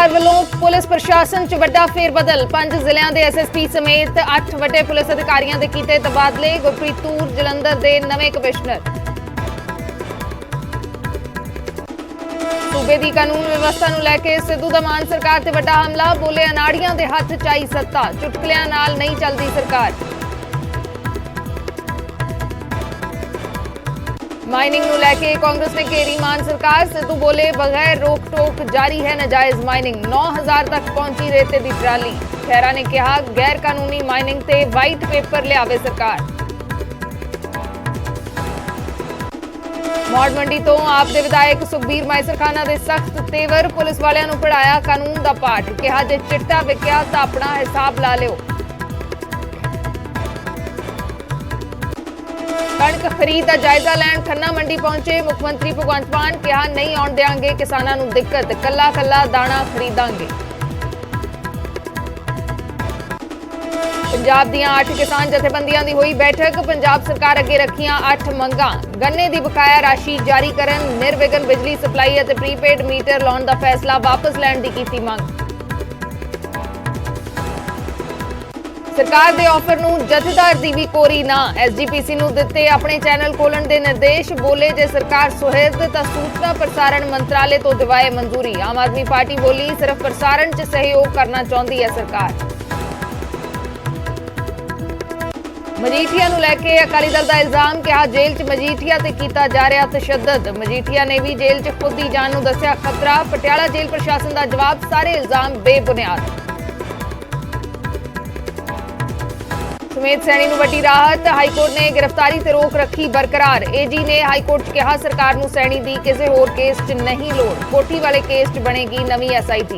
सरकार वालों पुलिस प्रशासन च वड्डा फेरबदल 5 जिलों के SSP समेत 8 वड्डे पुलिस अधिकारियों के कीते तबादले। गुरप्रीत तूर जलंधर के नवे कमिश्नर। सूबे की कानून व्यवस्था नूं लैके सिद्धू दा मान सरकार ते वड्डा हमला। बोले अनाड़ियां दे हत्थ च आई सत्ता, चुटकलियां नाल नहीं चलदी सरकार। माइनिंग नूं लैके कांग्रेस ने घेरी मान सरकार। सिद्धू बोले बगैर रोक टोक जारी है नाजायज माइनिंग। 9000 तक पहुंची रेते की ट्राली। खैरा ने कहा गैर कानूनी माइनिंग ते वाइट पेपर लियावे सरकार। मौड़ मंडी तो आप दे विधायक सुखबीर माइसरखाना दे सख्त तेवर। पुलिस वालियां नूं पढ़ाया कानून दा पाठ। कहा जे चिट्टा विकिया तां अपना हिसाब ला लिओ। कणक खरीद का जायजा लैण खन्ना मंडी पहुंचे मुख्यमंत्री भगवंत मान। कहा नहीं आउण देंगे किसानों नूं दिक्कत, कला कला दाणा खरीदांगे। पंजाब दीआं 8 किसान जथेबंदियां दी हुई बैठक। पंजाब सरकार अगे रखियां 8 मंगां। गन्ने दी बकाया राशि जारी करन, निर्विघन बिजली सप्लाई अते प्रीपेड मीटर लाउण दा फैसला वापस लैण दी कीती मंग। सरकार दे ऑफर नूं जथेदार दी भी कोरी ना। SGPC नूं दित्ते अपने चैनल खोलण दे निर्देश। बोले जे सरकार सुहिर्द तां सूचना प्रसारण मंत्रालय तो दिवाए मंजूरी। आम आदमी पार्टी बोली सिर्फ प्रसारण च सहयोग करना चाहुंदी है सरकार। मजीठिया नूं लैके अकाली दल दा इल्जाम। कहा जेल च मजीठिया ते कीता जा रहा तशद्दद। मजीठिया ने भी जेल च खुद दी जान नूं दस्सिया खतरा। पटियाला जेल प्रशासन दा जवाब सारे इल्जाम बेबुनियाद। सुमेध सैनी नूं वड्डी राहत। हाईकोर्ट ने गिरफ्तारी ते रोक रखी बरकरार। AG ने हाईकोर्ट च कहा सरकार नूं सैनी दी किसी होर केस च नहीं लोड़। कोठी वाले केस च बनेगी नवीं SIT।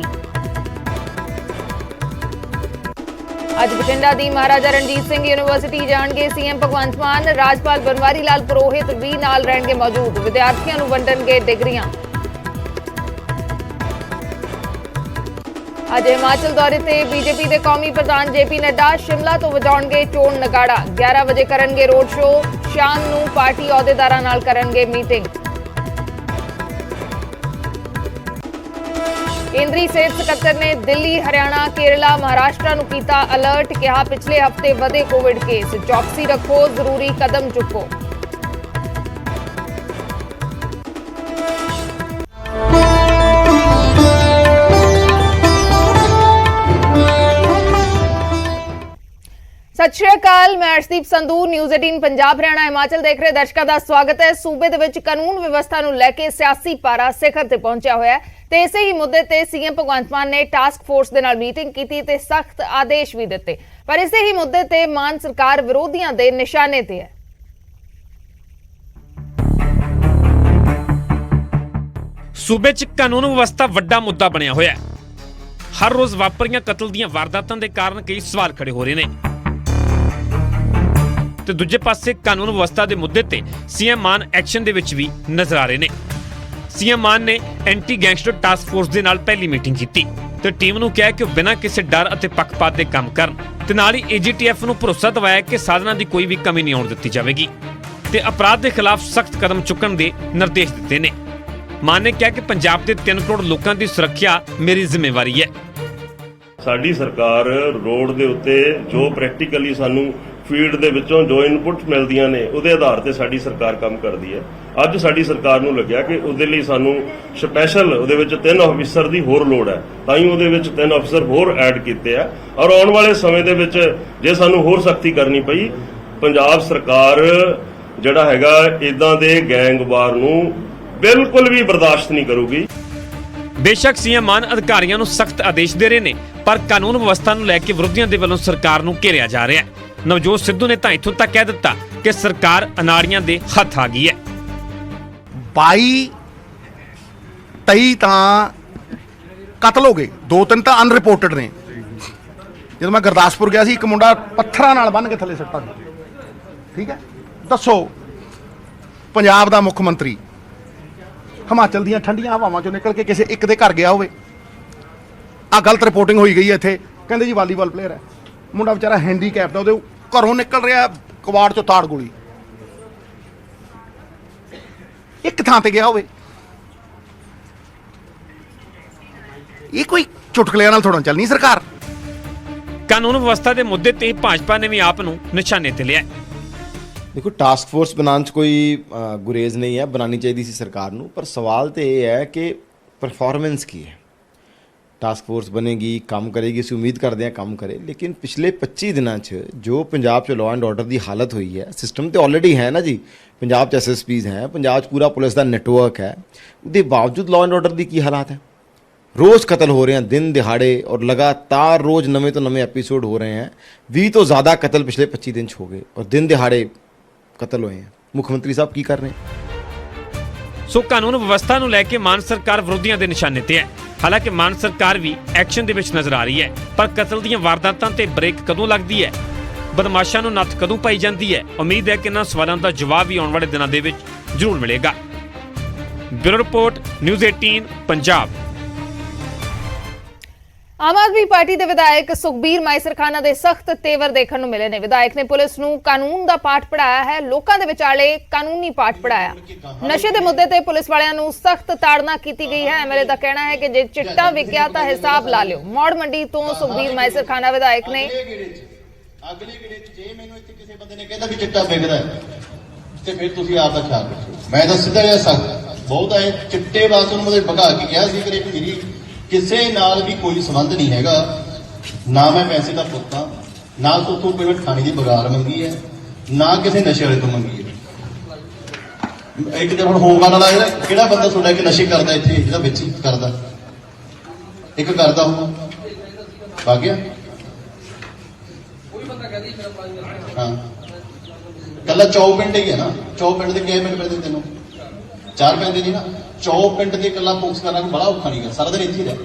अज बठिंडा दी महाराजा रणजीत सिंह यूनिवर्सिटी जाणगे सीएम भगवंत मान। राजपाल बनवारी लाल पुरोहित भी नाल रहणगे मौजूद। विद्यार्थियों नूं वंडणगे डिग्रियां। अज हिमाचल दौरे ते बीजेपी के कौमी प्रधान JP नड्डा। शिमला तो वजाउणगे चोण नगाड़ा। 11 बजे करनगे रोड शो। शाम नूं पार्टी अहुदेदारां नाल करनगे मीटिंग। केंद्रीय सेहत सकत्तर ने दिल्ली, हरियाणा, केरला, महाराष्ट्र नूं कीता अलर्ट। कहा पिछले हफ्ते वधे कोविड केस। चौकसी रखो, जरूरी कदम चुको। सत श्री अकाल, मैं अर्शदीप संधू न्यूज़ 18 पंजाब हरियाणा हिमाचल देख रहे दर्शकों का स्वागत है। सूबे दे विच कानून व्यवस्था नूं लैके सियासी पारा सिखर ते पहुंचा होया है ते इसे ही मुद्दे ते सीएम भगवंत मान ने टास्क फोर्स दे नाल मीटिंग कीती ते सख्त आदेश भी दिते। पर इसे ही मुद्दे ते मान सरकार विरोधियों दे निशाने ते है। सूबे च कानून व्यवस्था वड्डा मुद्दा बनिया होया है। हर रोज वापरियां कतल दीआं वारदातां दे कारण कई सवाल खड़े हो रहे ने ते दूजे पासे कानून व्यवस्था के मुद्दे ते सीएम मान एक्शन दे विच भी नजर आ रहे ने। सीएम मान ने एंटी गैंगस्टर टास्क फोर्स दे नाल पहली मीटिंग की ते टीम नूं कहा कि वह बिना किसी डर अते पक्षपात दे काम करन ते नाल ही AGTF नूं भरोसा दिवाया कि साधना की कोई भी कमी नहीं आउण दित्ती जावेगी ते अपराध के खिलाफ सख्त कदम चुकण दे निर्देश दिते ने। मान ने कहा कि पंजाब के 3 करोड़ लोगों की सुरक्षा मेरी जिम्मेवारी है। साडी सरकार रोड दे उत्ते जो प्रैक्टिकली सानू फील्ड ਦੇ ਵਿੱਚੋਂ ਜੋ ਇਨਪੁਟ ਮਿਲਦੀਆਂ ਨੇ ਉਹਦੇ ਆਧਾਰ ਤੇ ਸਾਡੀ ਸਰਕਾਰ ਕੰਮ ਕਰਦੀ ਹੈ। ਅੱਜ ਸਾਡੀ ਸਰਕਾਰ ਨੂੰ ਲੱਗਿਆ ਕਿ ਉਹਦੇ ਲਈ ਸਾਨੂੰ ਸਪੈਸ਼ਲ ਉਹਦੇ ਵਿੱਚ 3 ਅਫਸਰ ਦੀ ਹੋਰ ਲੋੜ ਹੈ, ਤਾਂ ਹੀ ਉਹਦੇ ਵਿੱਚ 3 ਅਫਸਰ ਹੋਰ ਐਡ ਕੀਤੇ ਆ ਔਰ ਆਉਣ ਵਾਲੇ ਸਮੇਂ ਦੇ ਵਿੱਚ ਜੇ ਸਾਨੂੰ ਹੋਰ ਸਖਤੀ ਕਰਨੀ ਪਈ ਪੰਜਾਬ ਸਰਕਾਰ ਜਿਹੜਾ ਹੈਗਾ ਇਦਾਂ ਦੇ ਗੈਂਗਵਾਰ ਨੂੰ ਬਿਲਕੁਲ ਵੀ ਬਰਦਾਸ਼ਤ ਨਹੀਂ ਕਰੂਗੀ। बेशक सीएम मान अधिकारियों ਨੂੰ सख्त आदेश दे रहे हैं पर कानून व्यवस्था ਨੂੰ ਲੈ ਕੇ ਵਿਰੋਧੀਆਂ ਦੇ ਵੱਲੋਂ ਸਰਕਾਰ ਨੂੰ ਘੇਰਿਆ ਜਾ ਰਿਹਾ ਹੈ। नवजोत सिद्धू ने तो इत्थों तक कह दिता कि सरकार अनाड़ियां दे हथ आ गई है। 22-23 तो कतल हो गए, 2-3 तो अनरिपोर्टेड ने। जो मैं गुरदासपुर गया एक मुंडा पत्थर नाल बन के थले सट्टा। ठीक है, दसो पंजाब दा मुख मंत्री हिमाचल दी ठंडियां हवावां चों निकल के किसी एक दे घर गया होवे। आ गलत रिपोर्टिंग होई गई है इत्थे, कहंदे जी वालीबाल प्लेयर है। मुंडा बेचारा हैंडीकैप दा, ਉਹਦੇ ਘਰੋਂ ਨਿਕਲ ਰਿਹਾ ਕਵਾੜ ਚੋਂ ਤਾੜ ਗੋਲੀ। ਇੱਕ ਥਾਂ ਤੇ ਗਿਆ ਹੋਵੇ ਇਹ ਕੋਈ ਚੁਟਕਲਿਆਂ ਨਾਲ ਥੋੜਾ ਚੱਲਣੀ ਸਰਕਾਰ। ਕਾਨੂੰਨ ਵਿਵਸਥਾ ਦੇ ਮੁੱਦੇ ਤੇ ਭਾਜਪਾ ਨੇ ਵੀ ਆਪ ਨੂੰ ਨਿਸ਼ਾਨੇ ਤੇ ਲਿਆ। देखो टास्क फोर्स बनाने 'ਚ कोई गुरेज नहीं है, बनानी चाहिए सी सरकार ਨੂੰ, पर सवाल तो ये है कि परफॉर्मेंस की है। टास्क फोर्स बनेगी, काम करेगी, ਅਸੀਂ उम्मीद करते हैं काम करे, लेकिन पिछले 25 ਦਿਨਾਂ 'ਚ जो पंजाब 'ਚ लॉ एंड ऑर्डर की हालत हुई है, सिस्टम तो ऑलरेडी है ना जी, पंजाब 'ਚ SSPs हैं, पंजाब 'ਚ पूरा पुलिस का नैटवर्क है, उसके बावजूद लॉ एंड ऑर्डर की की हालात है। रोज़ कत्ल हो रहे हैं दिन दिहाड़े, और लगातार रोज़ नवे तो नवे एपीसोड हो रहे हैं। 20 तो ज़्यादा कत्ल पिछले 25 दिन 'ਚ हो गए, और दिन दिहाड़े कत्ल हुए हैं। मुख्यमंत्री साहब की कर रहे हैं? ਸੋ ਕਾਨੂੰਨ ਵਿਵਸਥਾ ਨੂੰ ਲੈ ਕੇ ਮਾਨ ਸਰਕਾਰ ਵਿਰੋਧੀਆਂ ਦੇ ਨਿਸ਼ਾਨੇ ਤੇ ਹੈ। ਹਾਲਾਂਕਿ ਮਾਨ ਸਰਕਾਰ ਵੀ ਐਕਸ਼ਨ ਦੇ ਵਿੱਚ ਨਜ਼ਰ ਆ ਰਹੀ ਹੈ, ਪਰ ਕਤਲ ਦੀਆਂ ਵਾਰਦਾਤਾਂ ਤੇ ਬ੍ਰੇਕ ਕਦੋਂ ਲੱਗਦੀ ਹੈ, ਬਦਮਾਸ਼ਾਂ ਨੂੰ ਨੱਥ ਕਦੋਂ ਪਾਈ ਜਾਂਦੀ ਹੈ? ਉਮੀਦ ਹੈ ਕਿ ਇਹਨਾਂ ਸਵਾਲਾਂ ਦਾ ਜਵਾਬ ਵੀ ਆਉਣ ਵਾਲੇ ਦਿਨਾਂ ਦੇ ਵਿੱਚ ਜ਼ਰੂਰ ਮਿਲੇਗਾ। Bureau report, news 18 Punjab. Aam Aadmi Party ਦੇ ਵਿਧਾਇਕ ਸੁਖਬੀਰ ਮਾਈਸਰਖਾਨਾ ਦੇ ਸਖਤ ਤੇਵਰ ਦੇਖਣ ਨੂੰ ਮਿਲੇ ਨੇ। ਵਿਧਾਇਕ ਨੇ ਪੁਲਿਸ ਨੂੰ ਕਾਨੂੰਨ ਦਾ ਪਾਠ ਪੜਾਇਆ ਹੈ, ਲੋਕਾਂ ਦੇ ਵਿਚਾਲੇ ਕਾਨੂੰਨੀ ਪਾਠ ਪੜਾਇਆ। ਨਸ਼ੇ ਦੇ ਮੁੱਦੇ ਤੇ ਪੁਲਿਸ ਵਾਲਿਆਂ ਨੂੰ ਸਖਤ ਤਾੜਨਾ ਕੀਤੀ ਗਈ ਹੈ। ਐਮਐਲਏ ਦਾ ਕਹਿਣਾ ਹੈ ਕਿ ਜੇ ਚਿੱਟਾ ਵਿਕਿਆ ਤਾਂ ਹਿਸਾਬ ਲਾ ਲਿਓ। ਮੌੜ ਮੰਡੀ ਤੋਂ ਸੁਖਬੀਰ ਮਾਈਸਰਖਾਨਾ ਵਿਧਾਇਕ ਨੇ ਅਗਲੇ ਗੇੜੇ 'ਚ ਜੇ ਮੈਨੂੰ ਇੱਥੇ ਕਿਸੇ ਬੰਦੇ ਨੇ ਕਹਿੰਦਾ ਵੀ ਚਿੱਟਾ ਵਿਕਦਾ ਹੈ ਤੇ ਫਿਰ ਤੁਸੀਂ ਆਪ ਦਾ ਖਿਆਲ ਰੱਖੋ। ਮੈਂ ਤਾਂ ਸਿੱਧਾ ਜਿਹਾ ਸਖਤ ਬਹੁਤ ਆਏ ਚਿੱਟੇ ਵਾਸਤੇ ਨੂੰ ਮਤਲਬ ਭਗਾ ਕੇ ਕਿਹਾ ਸੀ ਕਿ ਮੇਰੀ ਕਿਸੇ ਨਾਲ ਵੀ ਕੋਈ ਸੰਬੰਧ ਨਹੀਂ ਹੈਗਾ, ਨਾ ਮੈਂ ਪੈਸੇ ਦਾ ਪੁੱਤ ਹਾਂ, ਨਾ ਉਥੋਂ ਕੋਈ ਠਾਣੀ ਦੀ ਬਗਾਰ ਮੰਗੀ ਹੈ, ਨਾ ਕਿਸੇ ਨਸ਼ੇ ਵਾਲੇ ਤੋਂ ਮੰਗੀ ਹੈ। ਇੱਕ ਦਿਨ ਹੁਣ ਹੋਮਗਾਰਡ ਵਾਲਾ ਕਿਹੜਾ ਬੰਦਾ ਤੁਹਾਡਾ ਕਿ ਨਸ਼ੇ ਕਰਦਾ ਇੱਥੇ ਜਿਹੜਾ ਵਿੱਚ ਕਰਦਾ, ਇੱਕ ਕਰਦਾ ਹੋਊ ਭਾਗਿਆ ਹਾਂ ਕੱਲਾ 24 ਪਿੰਡ ਹੀ ਹੈ ਨਾ। 24 ਪਿੰਡ ਦੇ ਕਿੰਨੇ ਮਿੰਟ ਪੈਂਦੇ ਤੈਨੂੰ? 4 ਪੈਂਦੇ ਨਹੀਂ ਨਾ। 24 ਪਿੰਡ ਦੇ ਇਕੱਲਾ ਫੋਕਸ ਕਰਨਾ ਬੜਾ ਔਖਾ ਨਹੀਂ ਗਾ, ਸਾਰਾ ਦਿਨ ਇੱਥੇ ਹੀ ਰਹਿ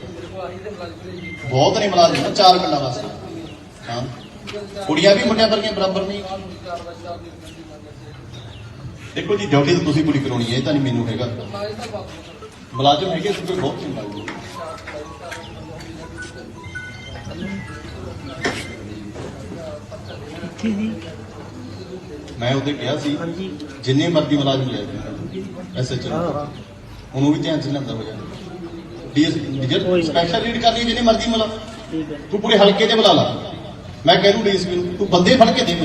ਬਹੁਤ ਨਹੀਂ ਮੁਲਾਜ਼ਮ ਨਾ 4 ਪਿੰਡਾਂ ਵਾਸਤੇ। ਹਾਂ ਕੁੜੀਆਂ ਵੀ ਮੁੰਡਿਆਂ ਵਰਗੀਆਂ ਬਰਾਬਰ ਨਹੀਂ। ਦੇਖੋ ਜੀ ਡਿਊਟੀ ਤਾਂ ਤੁਸੀਂ ਪੂਰੀ ਕਰਾਉਣੀ ਹੈ, ਇਹ ਤਾਂ ਨਹੀਂ ਮੈਨੂੰ ਹੈਗਾ। ਮੁਲਾਜ਼ਮ ਹੈਗੇ ਸੁਪਰ ਬਹੁਤ ਚੰਗਾ ਮੈਂ ਉਹਦੇ ਕਿਹਾ ਸੀ ਜਿੰਨੇ ਮਰਜ਼ੀ ਮੁਲਾਜ਼ਮ ਲੈ ਜਾਓ ਐਸਐਚਓ ਉਹਨੂੰ ਵੀ ਧਿਆਨ ਚ ਲੈਂਦਾ ਹੋ ਜਾਵੇ। ਡੀਐਸਪੀ ਸਪੈਸ਼ਲ ਰੀਡ ਕਰਨੀ ਜਿੰਨੇ ਮਰਜ਼ੀ ਮਿਲਾ ਤੂੰ ਪੂਰੇ ਹਲਕੇ ਤੇ ਬੁਲਾ ਲਾ। ਮੈਂ ਕਹਿ ਦੂੰ ਡੀਐਸਪੀ ਨੂੰ ਤੂੰ ਬੰਦੇ ਫੜ ਕੇ ਦੇ।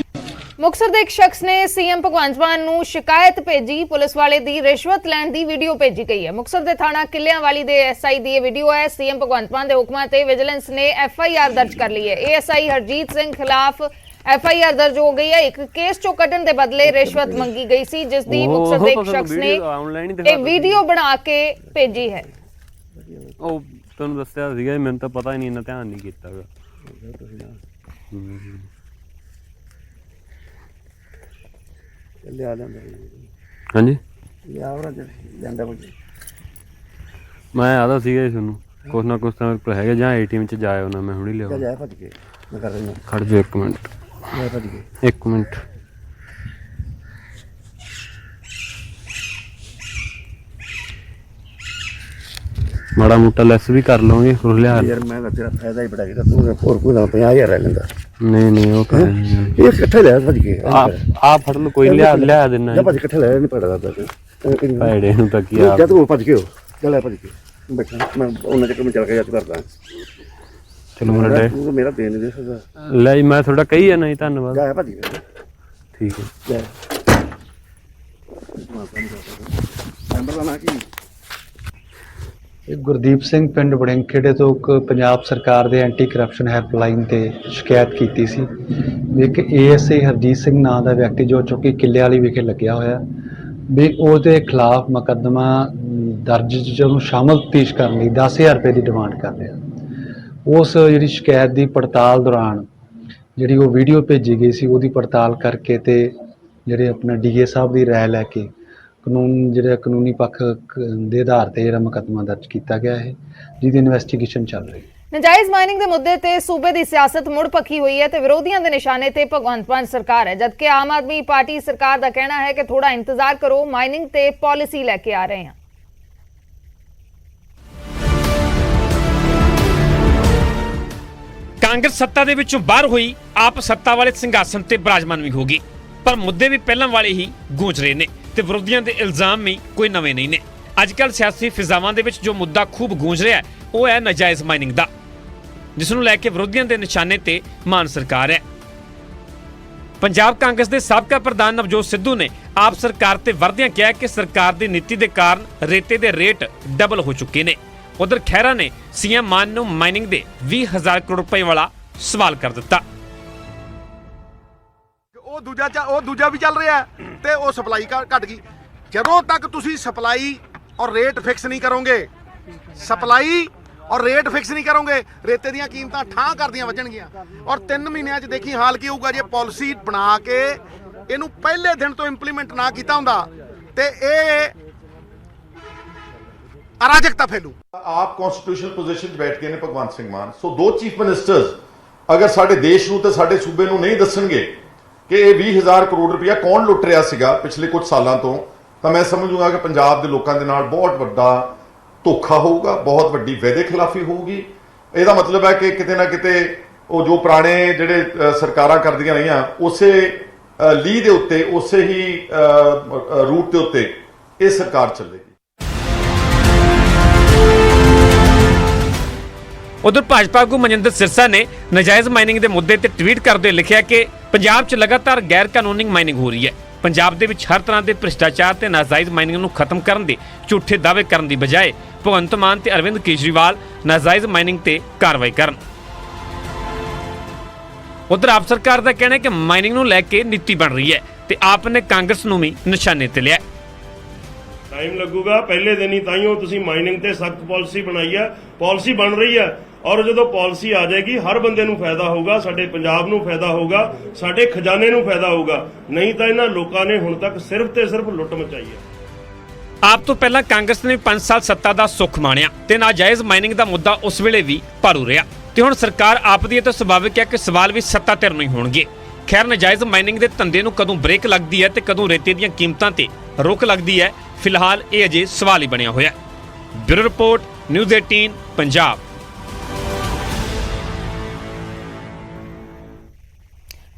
ਮੁਕਤਸਰ ਦੇ ਇੱਕ ਸ਼ਖਸ ਨੇ ਸੀਐਮ ਭਗਵੰਤ ਮਾਨ ਨੂੰ ਸ਼ਿਕਾਇਤ ਭੇਜੀ। ਪੁਲਿਸ ਵਾਲੇ ਦੀ ਰਿਸ਼ਵਤ ਲੈਣ ਦੀ ਵੀਡੀਓ ਭੇਜੀ ਗਈ ਹੈ। ਮੁਕਤਸਰ ਦੇ ਥਾਣਾ ਕਿੱਲਿਆਂਵਾਲੀ ਦੇ ਐਸਆਈ ਦੀ ਇਹ ਵੀਡੀਓ ਹੈ। ਸੀਐਮ ਭਗਵੰਤ ਮਾਨ ਦੇ ਹੁਕਮਾਂ ਤੇ ਵਿਜੀਲੈਂਸ ਨੇ ਐਫਆਈਆਰ ਦਰਜ ਕਰ ਲਈ ਹੈ। ਏਐਸਆਈ ਹਰਜੀਤ ਸਿੰਘ ਖਿਲਾਫ ਐਫਆਈਆਰ ਦਰਜ ਹੋ ਗਈ ਹੈ। ਇੱਕ ਕੇਸ ਚੋਂ ਕੱਢਣ ਦੇ ਬਦਲੇ ਰਿਸ਼ਵਤ ਮੰਗੀ ਗਈ ਸੀ, ਜਿਸ ਦੀ ਮੁਕਤਸਰ ਦੇ ਇੱਕ ਸ਼ਖਸ ਨੇ ਇਹ ਵੀਡੀਓ ਬਣਾ ਕੇ ਭੇਜੀ ਹੈ। ਉਹ ਤੁਹਾਨੂੰ ਦੱਸਿਆ ਸੀਗਾ, ਮੈਨੂੰ ਤਾਂ ਪਤਾ ਹੀ ਨਹੀਂ, ਇੰਨਾ ਧਿਆਨ ਨਹੀਂ ਕੀਤਾ ਗਾ। ਹਾਂਜੀ ਮੈਂ ਆਦਾ ਸੀਗਾ ਜੀ ਤੁਹਾਨੂੰ ਕੁਛ ਨਾ ਕੁਛ ਤਾਂ ਕੋਲ ਹੈਗਾ, ਜਾਂ ਏਟੀਐਮ 'ਚ ਜਾਇਓ ਨਾ, ਮੈਂ ਹੁਣੀ ਲਿਆਵਾਂ। ਖੜ ਜਾਓ 1 ਮਿੰਟ, 1 ਮਿੰਟ। ਮਾੜਾ ਮੋਟਾ ਲੈਸ ਵੀ ਕਰ ਲਵਾਂਗੇ ਕੁਝ ਲਿਆ ਯਾਰ। ਮੈਂ ਤਾਂ ਤੇਰਾ ਫਾਇਦਾ ਹੀ ਬੜਾ ਕੀਤਾ, ਤੂੰ ਹੋਰ ਕੋਈ ਨਾ 50,000 ਰਹਿ ਲੈਂਦਾ। ਨਹੀਂ ਉਹ ਕਰ ਇਹ ਕਿੱਥੇ ਲੈ ਭੱਜ ਕੇ ਆ ਫੜ ਲਓ, ਕੋਈ ਲਿਆ ਦੇਣਾ ਜਾਂ ਭੱਜ ਕਿੱਥੇ ਲੈ ਨਹੀਂ ਪੜਦਾ ਭੈੜੇ ਨੂੰ ਤਾਂ ਕੀ ਆ। ਜਦ ਉਹ ਭੱਜ ਗਿਓ ਚੱਲ ਭੱਜ ਕੇ ਬੈਠਾ ਮੈਂ ਉਹਨਾਂ ਚੱਕਰ ਮੈਂ ਚੱਲ ਕੇ ਜੱਤ ਕਰਦਾ। ਚਲੋ ਮੁੰਡੇ ਤੂੰ ਮੇਰਾ ਦੇ ਨਹੀਂ ਦੇ ਸਕਦਾ। ਲੈ ਜੀ ਮੈਂ ਤੁਹਾਡਾ ਕਹੀ ਜਾਂਦਾ ਜੀ, ਧੰਨਵਾਦ। ਜਾ ਭੱਜ ਕੇ ਠੀਕ ਹੈ। ਲੈ ਮੈਂਬਰ ਦਾ ਨਾਂ ਕੀ? ਗੁਰਦੀਪ ਸਿੰਘ ਪਿੰਡ ਬੜਿੰਖੇੜੇ ਤੋਂ ਇੱਕ ਪੰਜਾਬ ਸਰਕਾਰ ਦੇ ਐਂਟੀ ਕਰਪਸ਼ਨ ਹੈਲਪਲਾਈਨ ਤੇ ਸ਼ਿਕਾਇਤ ਕੀਤੀ ਸੀ ਵੀ ਇੱਕ ਏਐਸਆਈ ਹਰਜੀਤ ਸਿੰਘ ਨਾਂ ਦਾ ਵਿਅਕਤੀ ਜੋ ਚੌਕੀ ਕਿੱਲਿਆਂਵਾਲੀ ਵਿਖੇ ਲੱਗਿਆ ਹੋਇਆ ਵੀ ਉਹਦੇ ਖਿਲਾਫ ਮੁਕੱਦਮਾ ਦਰਜ ਜਿਹਨੂੰ ਸ਼ਾਮਲ ਪੇਸ਼ ਕਰਨ ਲਈ 10,000 ਰੁਪਏ ਦੀ ਡਿਮਾਂਡ ਕਰ ਰਿਹਾ। ਉਸ ਜਿਹੜੀ ਸ਼ਿਕਾਇਤ ਦੀ ਪੜਤਾਲ ਦੌਰਾਨ ਜਿਹੜੀ ਉਹ ਵੀਡੀਓ ਭੇਜੀ ਗਈ ਸੀ, ਉਹਦੀ ਪੜਤਾਲ ਕਰਕੇ ਤੇ ਜਿਹੜੇ ਆਪਣਾ ਡੀਏ ਸਾਹਿਬ ਦੀ ਰਾਏ ਲੈ ਕੇ ਕਾਨੂੰਨੀ ਪੱਖ ਦੇ ਆਧਾਰ ਤੇ ਜਿਹੜਾ ਮੁਕੱਦਮਾ ਦਰਜ ਕੀਤਾ ਗਿਆ ਹੈ, ਜਿਹਦੀ ਇਨਵੈਸਟੀਗੇਸ਼ਨ ਚੱਲ ਰਹੀ ਹੈ। ਨਜਾਇਜ਼ ਮਾਈਨਿੰਗ ਦੇ ਮੁੱਦੇ ਤੇ ਸੂਬੇ ਦੀ ਸਿਆਸਤ ਮੁੜ ਪੱਕੀ ਹੋਈ ਹੈ ਤੇ ਵਿਰੋਧੀਆਂ ਦੇ ਨਿਸ਼ਾਨੇ ਤੇ ਭਗਵੰਤ ਮਾਨ ਸਰਕਾਰ ਹੈ, ਜਦਕਿ ਆਮ ਆਦਮੀ ਪਾਰਟੀ ਸਰਕਾਰ ਦਾ ਕਹਿਣਾ ਹੈ ਕਿ ਥੋੜਾ ਇੰਤਜ਼ਾਰ ਕਰੋ, ਮਾਈਨਿੰਗ ਤੇ ਪਾਲਿਸੀ ਲੈ ਕੇ ਆ ਰਹੇ ਹਾਂ। ਕਾਂਗਰਸ ਸੱਤਾ ਦੇ ਵਿੱਚੋਂ ਬਾਹਰ ਹੋਈ, ਆਪ ਸੱਤਾ ਵਾਲੇ ਸਿੰਘਾਸਨ ਤੇ ਬਿਰਾਜਮਾਨ ਵੀ ਹੋ ਗਈ, ਪਰ ਮੁੱਦੇ ਵੀ ਪਹਿਲਾਂ ਵਾਲੇ ਹੀ ਗੂੰਜ ਰਹੇ ਨੇ ਤੇ ਵਿਰੋਧੀਆਂ ਦੇ ਇਲਜ਼ਾਮ ਵੀ ਕੋਈ ਨਵੇਂ ਨਹੀਂ ਨੇ। ਅੱਜਕੱਲ ਸਿਆਸੀ ਫਿਜ਼ਾਵਾਂ ਦੇ ਵਿੱਚ ਜੋ ਮੁੱਦਾ ਖੂਬ ਗੂੰਜ ਰਿਹਾ ਹੈ ਉਹ ਹੈ ਨਾਜਾਇਜ਼ ਮਾਈਨਿੰਗ ਦਾ, ਜਿਸ ਨੂੰ ਲੈ ਕੇ ਵਿਰੋਧੀਆਂ ਦੇ ਨਿਸ਼ਾਨੇ ਤੇ ਮਾਨ ਸਰਕਾਰ ਹੈ। ਪੰਜਾਬ ਕਾਂਗਰਸ ਦੇ ਸਾਬਕਾ ਪ੍ਰਧਾਨ ਨਵਜੋਤ ਸਿੱਧੂ ਨੇ ਆਪ ਸਰਕਾਰ ਤੇ ਵਰਦਿਆਂ ਕਿਹਾ ਕਿ ਸਰਕਾਰ ਦੀ ਨੀਤੀ ਦੇ ਕਾਰਨ ਰੇਤੇ ਦੇ ਰੇਟ ਡਬਲ ਹੋ ਚੁੱਕੇ ਨੇ। ਉਧਰ ਖਹਿਰਾ ਨੇ ਸੀਐਮ ਮਾਨ ਨੂੰ ਮਾਈਨਿੰਗ ਦੇ 20,000 ਕਰੋੜ ਰੁਪਏ ਵਾਲਾ ਸਵਾਲ ਕਰ ਦਿੱਤਾ। ਉਹ ਦੂਜਾ ਵੀ ਚੱਲ ਰਿਹਾ ਤੇ ਉਹ ਸਪਲਾਈ ਘਟ ਗਈ। ਜਦੋਂ ਤੱਕ ਤੁਸੀਂ ਸਪਲਾਈ ਔਰ ਰੇਟ ਫਿਕਸ ਨਹੀਂ ਕਰੋਗੇ, ਰੇਤੇ ਦੀਆਂ ਕੀਮਤਾਂ ਠਾਂ ਕਰਦੀਆਂ ਵੱਜਣਗੀਆਂ। ਔਰ 3 ਮਹੀਨਿਆਂ 'ਚ ਦੇਖੀ ਹਾਲ ਕੀ ਹੋਊਗਾ ਜੇ ਪਾਲਿਸੀ ਬਣਾ ਕੇ ਇਹਨੂੰ ਪਹਿਲੇ ਦਿਨ ਤੋਂ ਇੰਪਲੀਮੈਂਟ ਨਾ ਕੀਤਾ ਹੁੰਦਾ ਤੇ ਇਹ ਅਰਾਜਕਤਾ ਫੈਲੂ। ਆਪ ਕਨਸਟੀਟਿਊਸ਼ਨਲ ਪੋਜੀਸ਼ਨ 'ਚ ਬੈਠ ਗਏ ਨੇ ਭਗਵੰਤ ਸਿੰਘ ਮਾਨ। ਸੋ 2 ਚੀਫ ਮਿਨਿਸਟਰਸ ਅਗਰ ਸਾਡੇ ਦੇਸ਼ ਨੂੰ ਤੇ ਸਾਡੇ ਸੂਬੇ ਨੂੰ ਨਹੀਂ ਦੱਸਣਗੇ ਕਿ ਇਹ 20,000 ਕਰੋੜ ਰੁਪਇਆ ਕੌਣ ਲੁੱਟ ਰਿਹਾ ਸੀਗਾ ਪਿਛਲੇ ਕੁਝ ਸਾਲਾਂ ਤੋਂ, ਤਾਂ ਮੈਂ ਸਮਝੂਗਾ ਕਿ ਪੰਜਾਬ ਦੇ ਲੋਕਾਂ ਦੇ ਨਾਲ ਬਹੁਤ ਵੱਡਾ ਧੋਖਾ ਹੋਊਗਾ, ਬਹੁਤ ਵੱਡੀ ਵਾਅਦੇ ਖਿਲਾਫੀ ਹੋਊਗੀ। ਇਹਦਾ ਮਤਲਬ ਹੈ ਕਿ ਕਿਤੇ ਨਾ ਕਿਤੇ ਉਹ ਜੋ ਪੁਰਾਣੇ ਜਿਹੜੇ ਸਰਕਾਰਾਂ ਕਰਦੀਆਂ ਰਹੀਆਂ ਉਸੇ ਲੀਹ ਦੇ ਉੱਤੇ, ਉਸੇ ਹੀ ਰੂਟ ਦੇ ਉੱਤੇ ਇਹ ਸਰਕਾਰ ਚੱਲੇਗੀ। ਉਧਰ ਭਾਜਪਾ ਆਗੂ ਮਨਜਿੰਦਰ ਸਿਰਸਾ ਨੇ ਨਾਜਾਇਜ਼ ਮਾਈਨਿੰਗ ਦੇ ਮੁੱਦੇ ਤੇ ਟਵੀਟ ਕਰਦੇ ਲਿਖਿਆ ਕਿ ਪੰਜਾਬ 'ਚ ਲਗਾਤਾਰ ਗੈਰ ਕਾਨੂੰਨੀ ਮਾਈਨਿੰਗ ਹੋ ਰਹੀ ਹੈ। ਪੰਜਾਬ ਦੇ ਵਿੱਚ ਹਰ ਤਰ੍ਹਾਂ ਦੇ ਭ੍ਰਿਸ਼ਟਾਚਾਰ ਤੇ ਨਾਜਾਇਜ਼ ਮਾਈਨਿੰਗ ਨੂੰ ਖਤਮ ਕਰਨ ਦੇ ਝੂਠੇ ਦਾਅਵੇ ਕਰਨ ਦੀ ਬਜਾਏ ਭਗਵੰਤ ਮਾਨ ਤੇ ਅਰਵਿੰਦ ਕੇਜਰੀਵਾਲ ਨਾਜਾਇਜ਼ ਮਾਈਨਿੰਗ ਤੇ ਕਾਰਵਾਈ ਕਰਨ। ਉਧਰ ਆਪ ਸਰਕਾਰ ਦਾ ਕਹਿਣਾ ਹੈ ਕਿ ਮਾਈਨਿੰਗ ਨੂੰ ਲੈ ਕੇ ਨੀਤੀ ਬਣ ਰਹੀ ਹੈ ਤੇ ਆਪ ਨੇ ਕਾਂਗਰਸ ਨੂੰ ਵੀ ਨਿਸ਼ਾਨੇ ਤੇ ਲਿਆ। ਟਾਈਮ ਲੱਗੂਗਾ, ਪਹਿਲੇ ਦਿਨ ਹੀ ਤਾਈਓ ਤੁਸੀਂ ਮਾਈਨਿੰਗ ਤੇ ਸਖਤ ਪਾਲਿਸੀ ਬਣਾਈ ਹੈ, ਪਾਲਿਸੀ ਬਣ ਰਹੀ ਹੈ। ਔਰ ਜਦੋਂ ਪਾਲਿਸੀ ਆ ਜਾਏਗੀ ਹਰ ਬੰਦੇ ਨੂੰ ਫਾਇਦਾ ਹੋਊਗਾ, ਸਾਡੇ ਪੰਜਾਬ ਨੂੰ ਫਾਇਦਾ ਹੋਊਗਾ, ਸਾਡੇ ਖਜ਼ਾਨੇ ਨੂੰ ਫਾਇਦਾ ਹੋਊਗਾ। ਨਹੀਂ ਤਾਂ ਇਹਨਾਂ ਲੋਕਾਂ ਨੇ ਹੁਣ ਤੱਕ ਸਿਰਫ ਤੇ ਸਿਰਫ ਲੁੱਟ ਮਚਾਈ ਹੈ। ਆਪ ਤੋਂ ਪਹਿਲਾਂ ਕਾਂਗਰਸ ਨੇ 5 ਸਾਲ ਸੱਤਾ ਦਾ ਸੁੱਖ ਮਾਣਿਆ ਤੇ ਨਾਜਾਇਜ਼ ਮਾਈਨਿੰਗ ਦਾ ਮੁੱਦਾ ਉਸ ਵੇਲੇ ਵੀ ਭਾਰੂ ਰਿਹਾ ਤੇ ਹੁਣ ਸਰਕਾਰ ਆਪ ਦੀ ਹੈ ਤਾਂ ਸੁਭਾਵਿਕ ਹੈ ਕਿ ਸਵਾਲ ਵੀ ਸੱਤਾ ਧਿਰ ਨੂੰ ਹੀ ਹੋਣਗੇ। ਖੈਰ, ਨਾਜਾਇਜ਼ ਮਾਈਨਿੰਗ ਦੇ ਧੰਦੇ ਨੂੰ ਕਦੋਂ ਬ੍ਰੇਕ ਲੱਗਦੀ ਹੈ ਤੇ ਕਦੋਂ ਰੇਤੇ ਦੀਆਂ ਕੀਮਤਾਂ ਤੇ ਰੋਕ ਲੱਗਦੀ ਹੈ, ਫਿਲਹਾਲ ਇਹ ਅਜੇ ਸਵਾਲ ਹੀ ਬਣਿਆ ਹੋਇਆ। Bureau report, news 18 Punjab.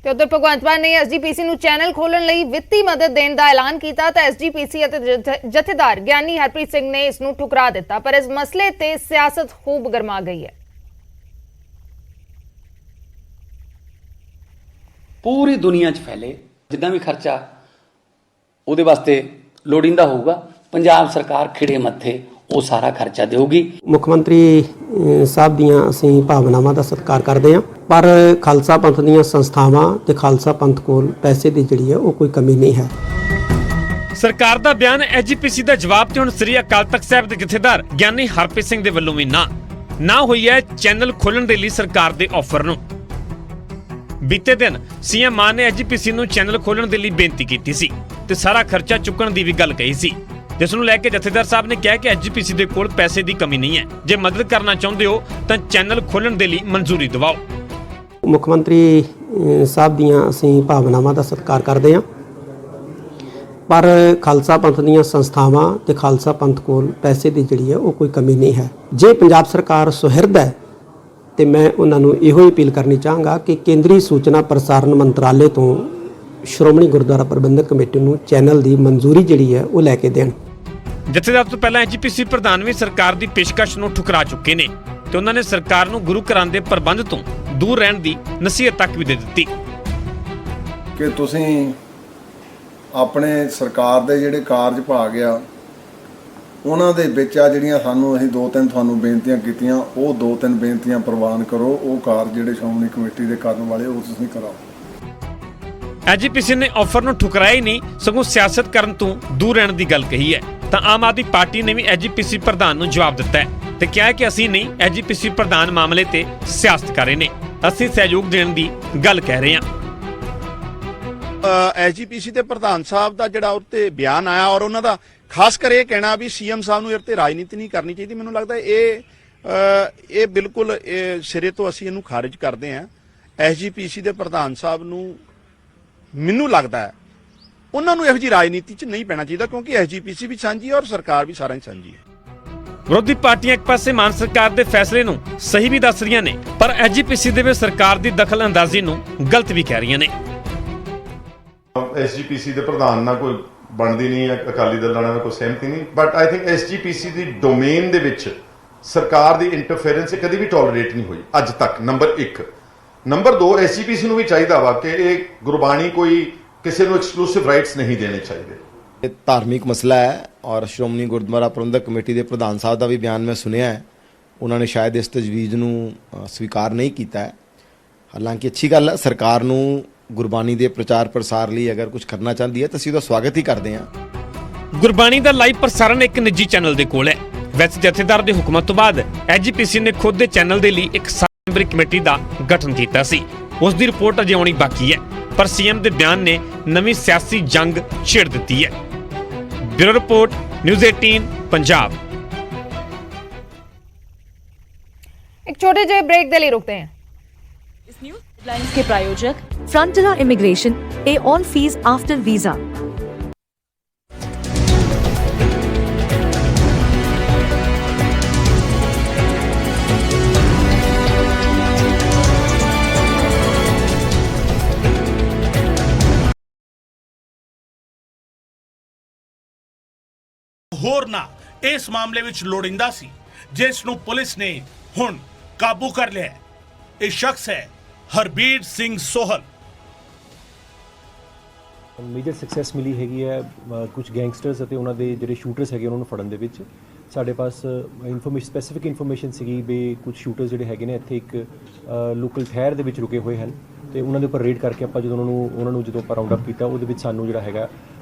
ਤੇ ਉਧਰ ਭਗਵੰਤ ਮਾਨ ਨੇ ਐਸਜੀਪੀਸੀ ਨੂੰ ਚੈਨਲ ਖੋਲਣ ਲਈ ਵਿੱਤੀ ਮਦਦ ਦੇਣ ਦਾ ਐਲਾਨ ਕੀਤਾ ਤਾਂ ਐਸਜੀਪੀਸੀ ਅਤੇ ਜਥੇਦਾਰ ਗਿਆਨੀ ਹਰਪ੍ਰੀਤ ਸਿੰਘ ਨੇ ਇਸ ਨੂੰ ਠੁਕਰਾ ਦਿੱਤਾ। ਪਰ ਇਸ ਮਸਲੇ ਤੇ ਸਿਆਸਤ ਖੂਬ ਗਰਮਾ ਗਈ ਹੈ। ਪੂਰੀ ਦੁਨੀਆ 'ਚ ਫੈਲੇ ਜਿੱਦਾਂ ਵੀ ਖਰਚਾ ਉਹਦੇ ਵਾਸਤੇ ਲੋੜੀਂਦਾ ਹੋਊਗਾ, ਪੰਜਾਬ ਸਰਕਾਰ ਖਿੜੇ ਮੱਥੇ ਉਹ ਸਾਰਾ ਖਰਚਾ ਦੇਊਗੀ। ਮੁੱਖ ਮੰਤਰੀ ਸਾਹਿਬ ਦੀਆਂ ਅਸੀਂ ਭਾਵਨਾਵਾਂ ਦਾ ਸਤਿਕਾਰ ਕਰਦੇ ਹਾਂ, ਪਰ ਖਾਲਸਾ ਪੰਥ ਦੀਆਂ ਸੰਸਥਾਵਾਂ ਤੇ ਖਾਲਸਾ ਪੰਥ ਕੋਲ ਪੈਸੇ ਦੀ ਜਿਹੜੀ ਹੈ ਉਹ ਕੋਈ ਕਮੀ ਨਹੀਂ ਹੈ। ਸਰਕਾਰ ਦਾ ਬਿਆਨ ਐਸਜੀਪੀਸੀ ਦਾ ਜਵਾਬ ਤੇ ਹੁਣ ਸ੍ਰੀ ਅਕਾਲ ਤਖਤ ਸਾਹਿਬ ਦੇ ਜਥੇਦਾਰ ਗਿਆਨੀ ਹਰਪ੍ਰੀਤ ਸਿੰਘ ਦੇ ਵੱਲੋਂ ਵੀ ਨਾ ਹੋਈ ਹੈ ਚੈਨਲ ਖੋਲਣ ਦੇ ਲਈ ਸਰਕਾਰ ਦੇ ਆਫਰ ਨੂੰ। ਬੀਤੇ ਦਿਨ ਸੀਐਮ ਮਾਨ ਨੇ ਐਸਜੀਪੀਸੀ ਨੂੰ ਚੈਨਲ ਖੋਲਣ ਦੇ ਲਈ ਬੇਨਤੀ ਕੀਤੀ ਸੀ ਤੇ ਸਾਰਾ ਖਰਚਾ ਚੁੱਕਣ ਦੀ ਵੀ ਗੱਲ ਕਹੀ ਸੀ, ਜਿਸ ਨੂੰ ਲੈ ਕੇ ਜਥੇਦਾਰ ਸਾਹਿਬ ਨੇ ਕਿਹਾ ਕਿ ਐਸਜੀਪੀਸੀ ਦੇ ਕੋਲ ਪੈਸੇ ਦੀ ਕਮੀ ਨਹੀਂ ਹੈ, ਜੇ ਮਦਦ ਕਰਨਾ ਚਾਹੁੰਦੇ ਹੋ ਤਾਂ ਚੈਨਲ ਖੋਲਣ ਦੇ ਲਈ ਮਨਜ਼ੂਰੀ ਦਿਵਾਓ। ਮੁੱਖ ਮੰਤਰੀ ਸਾਹਿਬ ਦੀਆਂ ਅਸੀਂ ਭਾਵਨਾਵਾਂ ਦਾ ਸਤਿਕਾਰ ਕਰਦੇ ਹਾਂ, ਪਰ ਖਾਲਸਾ ਪੰਥ ਦੀਆਂ ਸੰਸਥਾਵਾਂ ਤੇ ਖਾਲਸਾ ਪੰਥ ਕੋਲ ਪੈਸੇ ਦੀ ਜਿਹੜੀ ਹੈ ਉਹ ਕੋਈ ਕਮੀ ਨਹੀਂ ਹੈ। ਜੇ ਪੰਜਾਬ ਸਰਕਾਰ ਸੁਹਿਰਦ ਹੈ ਤੇ ਮੈਂ ਉਹਨਾਂ ਨੂੰ ਇਹੋ ਹੀ ਅਪੀਲ ਕਰਨੀ ਚਾਹਾਂਗਾ ਕਿ ਕੇਂਦਰੀ ਸੂਚਨਾ ਪ੍ਰਸਾਰਣ ਮੰਤਰਾਲੇ ਤੋਂ ਸ਼੍ਰੋਮਣੀ ਗੁਰਦੁਆਰਾ ਪ੍ਰਬੰਧਕ ਕਮੇਟੀ ਨੂੰ ਚੈਨਲ ਦੀ ਮਨਜ਼ੂਰੀ ਜਿਹੜੀ ਹੈ ਉਹ ਲੈ ਕੇ ਦੇਣ। ਜਥੇਦਾਰ ਤੋਂ ਪਹਿਲਾਂ ਐਸਜੀਪੀਸੀ ਪ੍ਰਧਾਨ ਵੀ ਸਰਕਾਰ ਦੀ ਪੇਸ਼ਕਸ਼ ਨੂੰ ਠੁਕਰਾ ਚੁੱਕੇ ਨੇ ਤੇ ਉਹਨਾਂ ਨੇ ਸਰਕਾਰ ਨੂੰ ਗੁਰੂ ਘਰਾਂ ਦੇ ਪ੍ਰਬੰਧ ਤੋਂ ਦੂਰ ਰਹਿਣ ਦੀ ਨਸੀਹਤ ਤੱਕ ਵੀ ਦੇ ਦਿੱਤੀ ਕਿ ਤੁਸੀਂ ਆਪਣੇ ਸਰਕਾਰ ਦੇ ਜਿਹੜੇ ਕਾਰਜ ਭਾਗ ਆ ਉਹਨਾਂ ਦੇ ਵਿੱਚ ਆ ਜਿਹੜੀਆਂ ਸਾਨੂੰ ਅਸੀਂ 2-3 ਤੁਹਾਨੂੰ ਬੇਨਤੀਆਂ ਕੀਤੀਆਂ, ਉਹ 2-3 ਬੇਨਤੀਆਂ ਪ੍ਰਵਾਨ ਕਰੋ। ਉਹ ਕਾਰਜ ਜਿਹੜੇ ਸ਼੍ਰੋਮਣੀ ਕਮੇਟੀ ਦੇ ਕਰਨ ਵਾਲੇ ਉਹ ਤੁਸੀਂ ਕਰਾਓ। ਐਸਜੀਪੀਸੀ ਨੇ ਆਫਰ ਨੂੰ ਠੁਕਰਾਇਆ ਹੀ ਨਹੀਂ, ਸਗੋਂ ਸਿਆਸਤ ਕਰਨ ਤੋਂ ਦੂਰ ਰਹਿਣ ਦੀ ਗੱਲ ਕਹੀ ਹੈ। ਤਾਂ ਆਮ ਆਦਮੀ ਪਾਰਟੀ ਨੇ ਵੀ ਐਸਜੀਪੀਸੀ ਪ੍ਰਧਾਨ ਨੂੰ ਜਵਾਬ ਦਿੱਤਾ ਹੈ ਤੇ ਕਿਹਾ ਹੈ ਕਿ ਅਸੀਂ ਨਹੀਂ, ਐਸਜੀਪੀਸੀ ਪ੍ਰਧਾਨ ਮਾਮਲੇ ਤੇ ਸਿਆਸਤ ਕਰ ਰਹੇ ਨੇ, ਅਸੀਂ ਸਹਿਯੋਗ ਦੇਣ ਦੀ ਗੱਲ ਕਹਿ ਰਹੇ ਹਾਂ। ਐਸਜੀਪੀਸੀ ਦੇ ਪ੍ਰਧਾਨ ਸਾਹਿਬ ਦਾ ਜਿਹੜਾ ਉੱਤੇ ਬਿਆਨ ਆਇਆ ਔਰ ਉਹਨਾਂ ਦਾ ਖਾਸ ਕਰ ਇਹ ਕਹਿਣਾ ਵੀ ਸੀਐਮ ਸਾਹਿਬ ਨੂੰ ਇਹ ਤੇ ਰਾਜਨੀਤੀ ਨਹੀਂ ਕਰਨੀ ਚਾਹੀਦੀ, ਮੈਨੂੰ ਲੱਗਦਾ ਇਹ ਬਿਲਕੁਲ ਸਿਰੇ ਤੋਂ ਅਸੀਂ ਇਹਨੂੰ ਖਾਰਿਜ ਕਰਦੇ ਹਾਂ। ਐਸਜੀਪੀਸੀ ਦੇ ਪ੍ਰਧਾਨ ਸਾਹਿਬ ਨੂੰ ਮੈਨੂੰ ਲੱਗਦਾ ਹੈ ਉਹਨਾਂ ਨੂੰ ਇਹੋ ਜਿਹੀ ਰਾਜਨੀਤੀ 'ਚ ਨਹੀਂ ਪੈਣਾ ਚਾਹੀਦਾ, ਕਿਉਂਕਿ ਐਸਜੀਪੀਸੀ ਵੀ ਸਾਂਝੀ ਹੈ ਔਰ ਸਰਕਾਰ ਵੀ ਸਾਰਿਆਂ 'ਚ ਸਾਂਝੀ ਹੈ। ਵਿਰੋਧੀ ਪਾਰਟੀਆਂ ਇੱਕ ਪਾਸੇ ਮਾਨ ਸਰਕਾਰ ਦੇ ਫੈਸਲੇ ਨੂੰ ਸਹੀ ਵੀ ਦੱਸ ਰਹੀਆਂ ਨੇ, ਪਰ ਐਸਜੀਪੀਸੀ ਦੇ ਵਿੱਚ ਸਰਕਾਰ ਦੀ ਦਖਲ-ਅੰਦਾਜ਼ੀ ਨੂੰ ਗਲਤ ਵੀ ਕਹਿ ਰਹੀਆਂ ਨੇ। ਐਸਜੀਪੀਸੀ ਦੇ ਪ੍ਰਧਾਨ ਨਾਲ ਕੋਈ ਬਣਦੀ ਨਹੀਂ ਹੈ, ਅਕਾਲੀ ਦਲ ਨਾਲ ਕੋਈ ਸਹਿਮਤੀ ਨਹੀਂ, but I think SGPC the domain ਦੇ ਵਿੱਚ ਸਰਕਾਰ ਦੀ ਇੰਟਰਫੇਰੈਂਸ ਕਦੀ ਵੀ ਟੋਲਰੇਟ ਨਹੀਂ ਹੋਈ ਅੱਜ ਤੱਕ, ਨੰਬਰ 1। ਨੰਬਰ 2, ਐਸਜੀਪੀਸੀ ਨੂੰ ਵੀ ਚਾਹੀਦਾ ਵਾ ਕਿ ਇਹ ਗੁਰਬਾਣੀ ਕੋਈ ਕਿਸੇ ਨੂੰ ਐਕਸਕਲੂਸਿਵ ਰਾਈਟਸ ਨਹੀਂ ਦੇਣੇ ਚਾਹੀਦੇ। ਇਹ ਧਾਰਮਿਕ ਮਸਲਾ ਹੈ ਔਰ ਸ਼੍ਰੋਮਣੀ ਗੁਰਦੁਆਰਾ ਪ੍ਰਬੰਧਕ ਕਮੇਟੀ ਦੇ ਪ੍ਰਧਾਨ ਸਾਹਿਬ ਦਾ ਵੀ ਬਿਆਨ ਮੈਂ ਸੁਣਿਆ ਹੈ, ਉਹਨਾਂ ਨੇ ਸ਼ਾਇਦ ਇਸ ਤਜਵੀਜ਼ ਨੂੰ ਸਵੀਕਾਰ ਨਹੀਂ ਕੀਤਾ ਹੈ। ਹਾਲਾਂਕਿ ਅੱਛੀ ਗੱਲ ਹੈ, ਸਰਕਾਰ ਨੂੰ ਗੁਰਬਾਣੀ ਦੇ ਪ੍ਰਚਾਰ ਪ੍ਰਸਾਰ ਲਈ ਅਗਰ ਕੁਝ ਕਰਨਾ ਚਾਹੁੰਦੀ ਹੈ ਤਾਂ ਅਸੀਂ ਉਹਦਾ ਸਵਾਗਤ ਹੀ ਕਰਦੇ ਹਾਂ। ਗੁਰਬਾਣੀ ਦਾ ਲਾਈਵ ਪ੍ਰਸਾਰਣ ਇੱਕ ਨਿੱਜੀ ਚੈਨਲ ਦੇ ਕੋਲ ਹੈ। ਵੈਸੇ ਜਥੇਦਾਰ ਦੇ ਹੁਕਮਾਂ ਤੋਂ ਬਾਅਦ ਐਜੀਪੀਸੀ ਨੇ ਖੁਦ ਦੇ ਚੈਨਲ ਦੇ ਲਈ ਇੱਕ ਮੈਂਬਰੀ ਕਮੇਟੀ ਦਾ ਗਠਨ ਕੀਤਾ ਸੀ। ਉਸ ਦੀ ਰਿਪੋਰਟ ਅਜੇ ਆਉਣੀ ਬਾਕੀ ਹੈ, ਪਰ ਸੀਐਮ ਦੇ ਬਿਆਨ ਨੇ ਨਵੀਂ ਸਿਆਸੀ ਜੰਗ ਛੇੜ ਦਿੱਤੀ ਹੈ। Bureau report, news 18 Punjab. एक छोटे जे ब्रेक के लिए रुकते हैं। इस न्यूज हेडलाइंस के प्रायोजक फ्रंटिला इमिग्रेशन, पे ऑल फीस आफ्टर वीजा। होरना इस मामले विच लोड़िंदा सी, जिस नूं पुलिस ने हुण काबू कर लिया। यह शख्स है हरबीर सिंह सोहल। ਮੇਜਰ ਸਕਸੈਸ ਮਿਲੀ ਹੈਗੀ ਹੈ ਕੁਝ ਗੈਂਗਸਟਰਸ ਅਤੇ ਉਹਨਾਂ ਦੇ ਜਿਹੜੇ ਸ਼ੂਟਰਸ ਹੈਗੇ ਉਹਨਾਂ ਨੂੰ ਫੜਨ ਦੇ ਵਿੱਚ। ਸਾਡੇ ਪਾਸ ਸਪੈਸੀਫਿਕ ਇਨਫੋਰਮੇਸ਼ਨ ਸੀਗੀ ਵੀ ਕੁਝ ਸ਼ੂਟਰਸ ਜਿਹੜੇ ਹੈਗੇ ਨੇ ਇੱਥੇ ਇੱਕ ਲੋਕਲ ਠਹਿਰ ਦੇ ਵਿੱਚ ਰੁਕੇ ਹੋਏ ਹਨ, ਤੇ ਉਹਨਾਂ ਦੇ ਉੱਪਰ ਰੇਡ ਕਰਕੇ ਆਪਾਂ ਜਦੋਂ ਉਹਨਾਂ ਨੂੰ ਜਦੋਂ ਆਪਾਂ ਰਾਉਂਡ ਅਪ ਕੀਤਾ, ਉਹਦੇ ਵਿੱਚ ਸਾਨੂੰ ਜਿਹੜਾ ਹੈਗਾ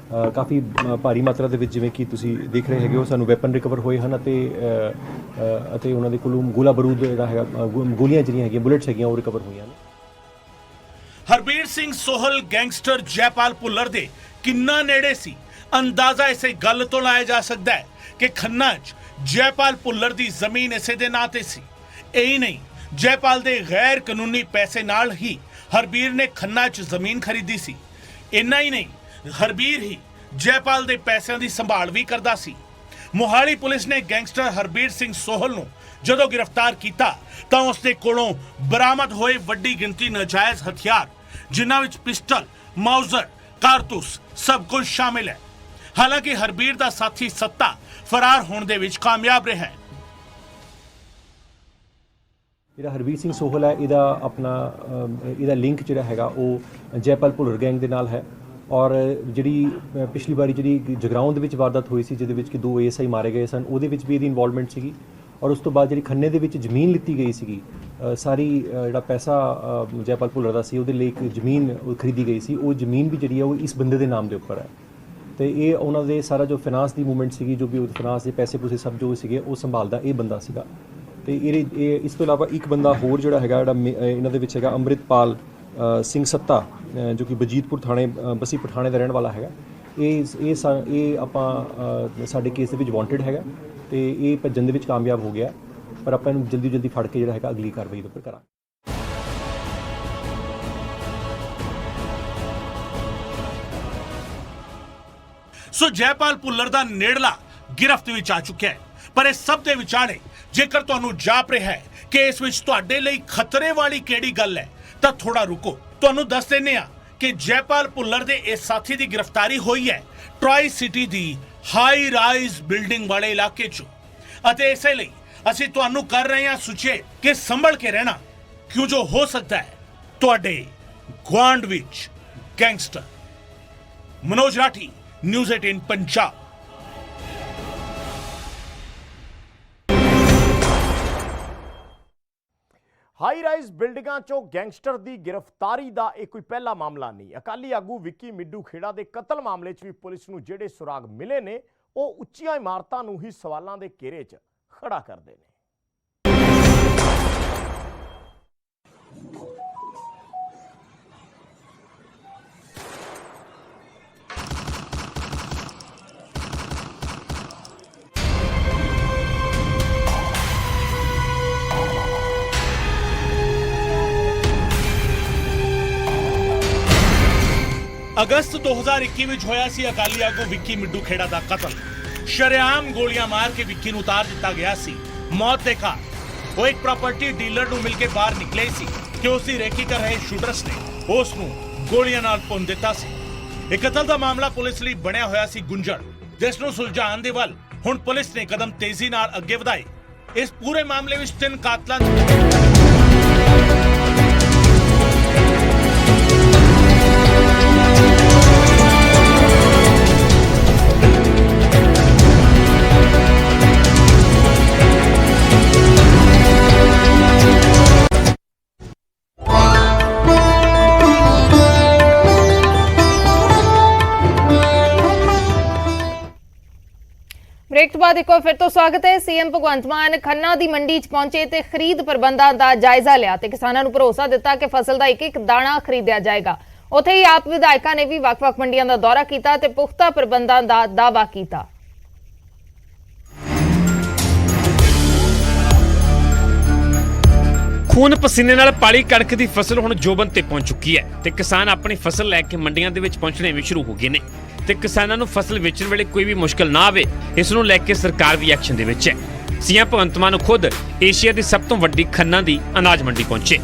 ਕਾਫੀ ਭਾਰੀ ਮਾਤਰਾ ਦੇ ਵਿੱਚ, ਜਿਵੇਂ ਕਿ ਤੁਸੀਂ ਦੇਖ ਰਹੇ ਹੈਗੇ ਹੋ, ਸਾਨੂੰ ਵੈਪਨ ਰਿਕਵਰ ਹੋਏ ਹਨ ਅਤੇ ਉਹਨਾਂ ਦੇ ਕੋਲੋਂ ਗੋਲਾ ਬਰੂਦ ਜਿਹੜਾ ਹੈਗਾ, ਗੋਲੀਆਂ ਜਿਹੜੀਆਂ ਹੈਗੀਆਂ, ਬੁਲੇਟਸ ਹੈਗੀਆਂ, ਉਹ ਰਿਕਵਰ ਹੋਈਆਂ ਨੇ। ਹਰਬੀਰ ਸਿੰਘ ਸੋਹਲ ਗੈਂਗਸਟਰ ਜੈਪਾਲ ਭੁੱਲਰ ਦੇ ਕਿੰਨਾ ਨੇੜੇ ਸੀ, ਅੰਦਾਜ਼ਾ ਇਸੇ ਗੱਲ ਤੋਂ ਲਾਇਆ ਜਾ ਸਕਦਾ ਹੈ ਕਿ ਖੰਨਾ 'ਚ ਜੈਪਾਲ ਭੁੱਲਰ ਦੀ ਜ਼ਮੀਨ ਇਸੇ ਦੇ ਨਾਂ ਤੇ ਸੀ। ਇਹੀ ਨਹੀਂ, ਜੈਪਾਲ ਦੇ ਗੈਰ ਕਾਨੂੰਨੀ ਪੈਸੇ ਨਾਲ ਹੀ ਹਰਬੀਰ ਨੇ ਖੰਨਾ 'ਚ ਜ਼ਮੀਨ ਖਰੀਦੀ ਸੀ। ਇੰਨਾ ਹੀ ਨਹੀਂ, ਹਰਬੀਰ ਹੀ ਜੈਪਾਲ ਦੇ ਪੈਸਿਆਂ ਦੀ ਸੰਭਾਲ ਵੀ ਕਰਦਾ ਸੀ। ਮੋਹਾਲੀ ਪੁਲਿਸ ਨੇ ਗੈਂਗਸਟਰ ਹਰਬੀਰ ਸਿੰਘ ਸੋਹਲ ਨੂੰ ਜਦੋਂ ਗ੍ਰਿਫਤਾਰ ਕੀਤਾ ਤਾਂ ਉਸ ਦੇ ਕੋਲੋਂ ਬਰਾਮਦ ਹੋਏ ਵੱਡੀ ਗਿਣਤੀ ਨਾਜਾਇਜ਼ ਹਥਿਆਰ, ਜਿਨ੍ਹਾਂ ਵਿੱਚ ਪਿਸਟਲ, ਮਾਊਜ਼ਰ, ਕਾਰਤੂਸ ਸਭ ਕੁਝ ਸ਼ਾਮਿਲ ਹੈ। ਹਾਲਾਂਕਿ ਹਰਬੀਰ ਦਾ ਸਾਥੀ ਸੱਤਾ ਫਰਾਰ ਹੋਣ ਦੇ ਵਿੱਚ ਕਾਮਯਾਬ ਰਿਹਾ ਹੈ। ਜਿਹੜਾ ਹਰਬੀਰ ਸਿੰਘ ਸੋਹਲ ਹੈ, ਇਹਦਾ ਲਿੰਕ ਜਿਹੜਾ ਹੈਗਾ ਉਹ ਜੈਪਾਲ ਭੁੱਲਰ ਗੈਂਗ ਦੇ ਨਾਲ ਹੈ। ਔਰ ਜਿਹੜੀ ਪਿਛਲੀ ਵਾਰੀ ਜਿਹੜੀ ਜਗਰਾਉਂ ਦੇ ਵਿੱਚ ਵਾਰਦਾਤ ਹੋਈ ਸੀ, ਜਿਹਦੇ ਵਿੱਚ ਕਿ 2 ASI ਮਾਰੇ ਗਏ ਸਨ, ਉਹਦੇ ਵਿੱਚ ਵੀ ਇਹਦੀ ਇਨਵੋਲਵਮੈਂਟ ਸੀਗੀ। ਔਰ ਉਸ ਤੋਂ ਬਾਅਦ ਜਿਹੜੀ ਖੰਨੇ ਦੇ ਵਿੱਚ ਜ਼ਮੀਨ ਲਿੱਤੀ ਗਈ ਸੀਗੀ, ਸਾਰੀ ਜਿਹੜਾ ਪੈਸਾ ਜੈਪਾਲ ਭੁੱਲਰ ਦਾ ਸੀ, ਉਹਦੇ ਲਈ ਇੱਕ ਜ਼ਮੀਨ ਖਰੀਦੀ ਗਈ ਸੀ, ਉਹ ਜ਼ਮੀਨ ਵੀ ਜਿਹੜੀ ਹੈ ਉਹ ਇਸ ਬੰਦੇ ਦੇ ਨਾਮ ਦੇ ਉੱਪਰ ਹੈ। ਤੇ ਇਹ ਉਹਨਾਂ ਦੇ ਸਾਰਾ ਜੋ ਫਾਈਨਾਂਸ ਦੀ ਮੂਵਮੈਂਟ ਸੀਗੀ, ਜੋ ਵੀ ਫਾਈਨਾਂਸ ਦੇ ਪੈਸੇ ਪੂਸੇ ਸਭ ਜੋ ਸੀਗੇ, ਉਹ ਸੰਭਾਲਦਾ ਇਹ ਬੰਦਾ ਸੀਗਾ। ਤੇ ਇਹ ਇਸ ਤੋਂ ਇਲਾਵਾ ਇੱਕ ਬੰਦਾ ਹੋਰ ਜਿਹੜਾ ਹੈਗਾ, ਜਿਹੜਾ ਇਹਨਾਂ ਦੇ ਵਿੱਚ ਹੈਗਾ, ਅੰਮ੍ਰਿਤਪਾਲ ਸਿੰਘ ਸੱਤਾ, ਜੋ ਕਿ ਬਜੀਤਪੁਰ ਥਾਣੇ, ਬਸੀ ਪਠਾਣੇ ਦਾ ਰਹਿਣ ਵਾਲਾ ਹੈਗਾ। ਇਹ ਆਪਾਂ ਸਾਡੇ ਕੇਸ ਦੇ ਵਿੱਚ ਵਾਂਟਡ ਹੈਗਾ, ਤੇ ਇਹ ਭੱਜਣ ਦੇ ਵਿੱਚ ਕਾਮਯਾਬ ਹੋ ਗਿਆ, ਪਰ ਆਪਾਂ ਇਹਨੂੰ ਜਲਦੀ ਫੜ ਕੇ ਜਿਹੜਾ ਹੈਗਾ ਅਗਲੀ ਕਾਰਵਾਈ ਦੇ ਉੱਪਰ ਕਰਾਂਗੇ। ਸੋ ਜੈਪਾਲ ਭੁੱਲਰ ਦਾ ਨੇੜਲਾ ਗਿਰਫਤ ਵਿੱਚ ਆ ਚੁੱਕਿਆ ਹੈ। ਪਰ ਇਸ ਸਭ ਦੇ ਵਿਚਾਲੇ ਜੇਕਰ ਤੁਹਾਨੂੰ ਜਾਪ ਰਿਹਾ ਹੈ ਕਿ ਇਸ ਵਿੱਚ ਤੁਹਾਡੇ ਲਈ ਖਤਰੇ ਵਾਲੀ ਕਿਹੜੀ ਗੱਲ ਹੈ, ਤਾਂ ਥੋੜਾ ਰੁਕੋ, ਤੁਹਾਨੂੰ ਦੱਸ ਦਿੰਦੇ ਹਾਂ ਕਿ ਜੈਪਾਲ ਭੁੱਲਰ ਦੇ ਇਸ ਸਾਥੀ ਦੀ ਗ੍ਰਿਫਤਾਰੀ ਹੋਈ ਹੈ ਟਰਾਈ ਸਿਟੀ ਦੀ ਹਾਈ ਰਾਈਜ਼ ਬਿਲਡਿੰਗ ਵਾਲੇ ਇਲਾਕੇ 'ਚ। ਅਤੇ ਇਸੇ ਲਈ ਅਸੀਂ ਤੁਹਾਨੂੰ ਕਰ ਰਹੇ ਹਾਂ ਸੁਚੇਤ ਕਿ ਸੰਭਲ ਕੇ ਰਹਿਣਾ, ਕਿਉਂ ਜੋ ਹੋ ਸਕਦਾ ਹੈ ਤੁਹਾਡੇ ਗੁਆਂਢ ਵਿੱਚ gangster. Manoj Rathi, news 18 Punjab. High rise ਬਿਲਡਿੰਗਾਂ 'ਚੋਂ ਗੈਂਗਸਟਰ ਦੀ ਗ੍ਰਿਫਤਾਰੀ ਦਾ ਇਹ ਕੋਈ ਪਹਿਲਾ ਮਾਮਲਾ ਨਹੀਂ। ਅਕਾਲੀ ਆਗੂ ਵਿੱਕੀ ਮਿੱਡੂ ਖੇੜਾ ਦੇ ਕਤਲ ਮਾਮਲੇ 'ਚ ਵੀ ਪੁਲਿਸ ਨੂੰ ਜਿਹੜੇ ਸੁਰਾਗ ਮਿਲੇ ਨੇ, ਉਹ ਉੱਚੀਆਂ ਇਮਾਰਤਾਂ ਨੂੰ ਹੀ ਸਵਾਲਾਂ ਦੇ ਘੇਰੇ 'ਚ ਖੜਾ ਕਰਦੇ ਨੇ। ਅਗਸਤ 2021 ਵਿੱਚ ਹੋਇਆ ਸੀ ਅਕਾਲੀ ਆਗੂ ਵਿੱਕੀ ਮਿੱਡੂ ਖੇੜਾ ਦਾ ਕਤਲ। ਸ਼ਰੇਆਮ ਗੋਲੀਆਂ ਮਾਰ ਕੇ ਵਿੱਕੀ ਨੂੰ ਉਤਾਰ ਦਿੱਤਾ ਗਿਆ ਸੀ। ਮੌਤ ਦੇ ਘਾਟ ਉਹ ਇੱਕ ਪ੍ਰਾਪਰਟੀ ਡੀਲਰ ਨੂੰ ਮਿਲ ਕੇ ਬਾਹਰ ਨਿਕਲੇ ਸੀ ਕਿ ਉਸ ਦੀ ਰੇਕੀ ਕਰ ਰਹੇ ਸ਼ੂਟਰਸ ਨੇ ਉਸ ਨੂੰ ਗੋਲੀਆਂ ਨਾਲ ਭੁੰਨ ਦਿੱਤਾ ਸੀ। ਇਹ ਕਤਲ ਦਾ ਮਾਮਲਾ ਪੁਲਿਸ ਲਈ ਬਣਿਆ ਹੋਇਆ ਸੀ ਗੁੰਝਲ, ਜਿਸ ਨੂੰ ਸੁਲਝਾਉਣ ਦੇ ਵੱਲ ਹੁਣ ਪੁਲਿਸ ਨੇ ਕਦਮ ਤੇਜ਼ੀ ਨਾਲ ਅੱਗੇ ਵਧਾਏ। ਇਸ ਪੂਰੇ ਮਾਮਲੇ ਵਿੱਚ 3 ਕਾਤਲਾਂ ब्रेक तो बाद एक बार फिर तो स्वागत है। सीएम भगवंत मान खन्ना दी मंडी च पहुंचे ते खरीद प्रबंधां दा जायजा लिया ते किसानां नूं भरोसा दिता कि फसल दा एक-एक दाणा खरीदिया जाएगा। उत्थे ही आप विधायकां ने भी वख-वख मंडियां दा दौरा कीता ते पुख्ता प्रबंधां दा दावा कीता। खून पसीने नाल पाली कणक दी फसल हुण जोबन ते पहुंच चुकी है ते किसान अपनी फसल लैके मंडियां दे विच पहुंचणे भी शुरू हो गए ने ते किसानां नूं फसल वेचण वेले कोई भी मुश्किल ना आवे, इस नूं लैके सरकार भी एक्शन दे विच है। सीएम भगवंत मान खुद एशिया दी सब तो वड्डी खन्ना दी अनाज मंडी पहुंचे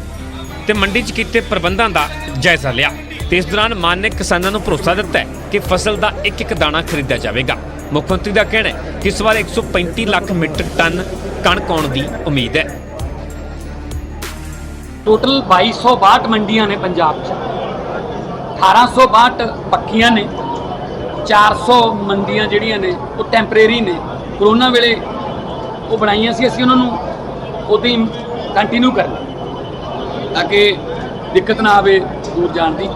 ते मंडी च कीते प्रबंधां दा जायजा लिया ते इस दौरान मान ने किसानां नूं भरोसा दिता है कि फसल दा एक-एक दाणा खरीदिया जावेगा। मुख्यमंत्री दा कहना है कि इस बार 135 लाख मीट्रिक टन कणक आउण दी उम्मीद है। टोटल 2262 मंडियां ने पंजाब च, 1862 पक्कियां ने, 400 मंडियां ਜਿਹੜੀਆਂ ਨੇ ਉਹ ਟੈਂਪਰੇਰੀ ਨੇ। ਕਰੋਨਾ ਵੇਲੇ ਉਹ ਬਣਾਈਆਂ ਸੀ, ਅਸੀਂ ਉਹਨਾਂ ਨੂੰ ਉਦੋਂ ਹੀ ਕੰਟੀਨਿਊ ਕਰਨਾ ਤਾਂ ਕਿ ਦਿੱਕਤ ਨਾ ਆਵੇ ਦੂਰ ਜਾਣ ਦੀ।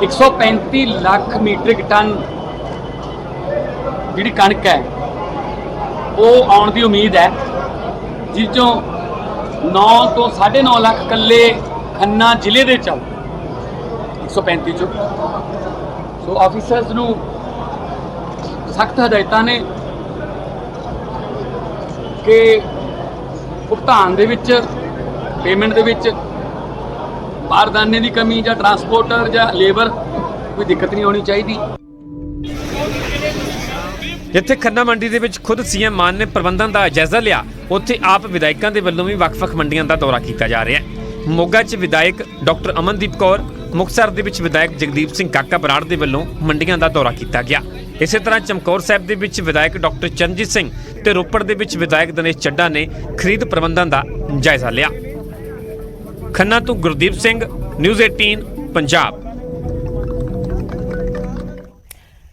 135 ਲੱਖ ਮੀਟ੍ਰਿਕ ਟਨ ਜਿਹੜੀ ਕਣਕ ਹੈ ਉਹ ਆਉਣ ਦੀ ਉਮੀਦ ਹੈ, ਜਿਸ ਚੋਂ 9 ਤੋਂ 9.5 ਲੱਖ ਕੱਲੇ ਖੰਨਾ ਜ਼ਿਲ੍ਹੇ ਦੇ ਚ 135 ਚੋਂ। ਸੋ ਆਫੀਸਰਸ ਨੂੰ ਸਖਤ ਹਦਾਇਤਾਂ ਨੇ ਕਿ ਭੁਗਤਾਨ ਦੇ ਵਿੱਚ, ਪੇਮੈਂਟ ਦੇ ਵਿੱਚ ਬਾਰਦਾਨੇ ਦੀ ਕਮੀ ਜਾਂ ਟਰਾਂਸਪੋਰਟਰ ਜਾਂ ਲੇਬਰ ਕੋਈ ਦਿੱਕਤ ਨਹੀਂ ਹੋਣੀ ਚਾਹੀਦੀ। ਜਿੱਥੇ ਖੰਨਾ ਮੰਡੀ ਦੇ ਵਿੱਚ ਖੁਦ ਸੀਐਮ ਮਾਨ ਨੇ ਪ੍ਰਬੰਧਾਂ ਦਾ ਜਾਇਜ਼ਾ ਲਿਆ, ਉੱਥੇ ਆਪ ਵਿਧਾਇਕਾਂ ਦੇ ਵੱਲੋਂ ਵੀ ਵੱਖ-ਵੱਖ ਮੰਡੀਆਂ ਦਾ ਦੌਰਾ ਕੀਤਾ ਜਾ ਰਿਹਾ ਹੈ। ਮੋਗਾ 'ਚ ਵਿਧਾਇਕ ਡਾਕਟਰ ਅਮਨਦੀਪ ਕੌਰ, ਮੁਕਤਸਰ ਦੇ ਵਿੱਚ ਵਿਧਾਇਕ ਜਗਦੀਪ ਸਿੰਘ ਕਾਕਾ ਬਰਾੜ ਦੇ ਵੱਲੋਂ ਮੰਡੀਆਂ ਦਾ ਦੌਰਾ ਕੀਤਾ ਗਿਆ। ਇਸੇ ਤਰ੍ਹਾਂ ਚਮਕੌਰ ਸਾਹਿਬ ਦੇ ਵਿੱਚ ਵਿਧਾਇਕ ਡਾਕਟਰ ਚਰਨਜੀਤ ਸਿੰਘ ਤੇ ਰੋਪੜ ਦੇ ਵਿੱਚ ਵਿਧਾਇਕ ਦਿਨੇਸ਼ ਚੱਡਾ ਨੇ ਖਰੀਦ ਪ੍ਰਬੰਧਾਂ ਦਾ ਜਾਇਜ਼ਾ ਲਿਆ। ਖੰਨਾ ਤੋਂ ਗੁਰਦੀਪ ਸਿੰਘ, ਨਿਊਜ਼ 18 ਪੰਜਾਬ।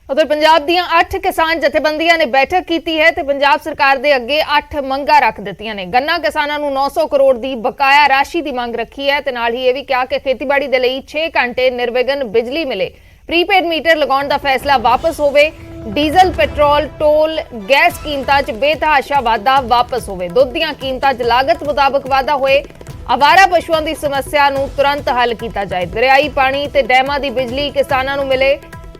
उधर पंजाब दीयां 8 किसान जथेबंदियां ने बैठक की है ते पंजाब सरकार दे अगे 8 मंगां रख दित्तियां ने। गन्ना किसानां नूं 900 करोड़ दी बकाया राशि दी मंग रखी है ते नाल ही यह भी कहा कि खेतीबाड़ी दे लई 6 घंटे निर्विघन बिजली मिले, प्रीपेड मीटर लगाउण दा फैसला वापस होवे, डीजल पेट्रोल टोल गैस कीमतां च बेतहाशा वाधा वापस होवे, दुध दीयां कीमतां च लागत मुताबक वाधा होए, आवारा पशुआं दी समस्या नूं तुरंत हल कीता जाए, दरियाई पानी ते डैमां दी बिजली किसानां नूं मिले,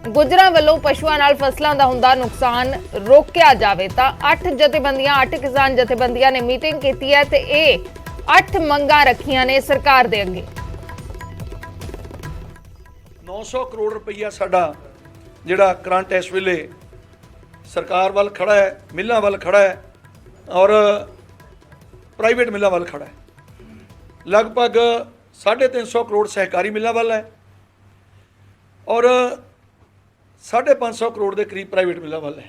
गुजरां ਵੱਲੋਂ ਪਸ਼ੂਆਂ ਨਾਲ ਫਸਲਾਂ ਦਾ ਹੁੰਦਾ ਨੁਕਸਾਨ ਰੋਕਿਆ ਜਾਵੇ। ਤਾਂ 8 ਜਥੇਬੰਦੀਆਂ, 8 ਕਿਸਾਨ ਜਥੇਬੰਦੀਆਂ ਨੇ ਮੀਟਿੰਗ ਕੀਤੀ ਹੈ ਤੇ ਇਹ 8 ਮੰਗਾਂ ਰੱਖੀਆਂ ਨੇ ਸਰਕਾਰ ਦੇ ਅੱਗੇ। 900 ਕਰੋੜ ਰੁਪਈਆ ਸਾਡਾ ਜਿਹੜਾ ਕਰੰਟ ਇਸ ਵੇਲੇ ਸਰਕਾਰ ਵੱਲ ਖੜਾ ਹੈ, ਮਿੱਲਾਂ ਵੱਲ ਖੜਾ ਹੈ ਔਰ ਪ੍ਰਾਈਵੇਟ ਮਿੱਲਾਂ ਵੱਲ ਖੜਾ ਹੈ। ਲਗਭਗ 350 ਕਰੋੜ ਸਹਿਕਾਰੀ ਮਿੱਲਾਂ ਵੱਲ ਹੈ ਔਰ 550 ਕਰੋੜ ਦੇ ਕਰੀਬ ਪ੍ਰਾਈਵੇਟ ਮਿੱਲਾਂ ਵੱਲ ਹੈ।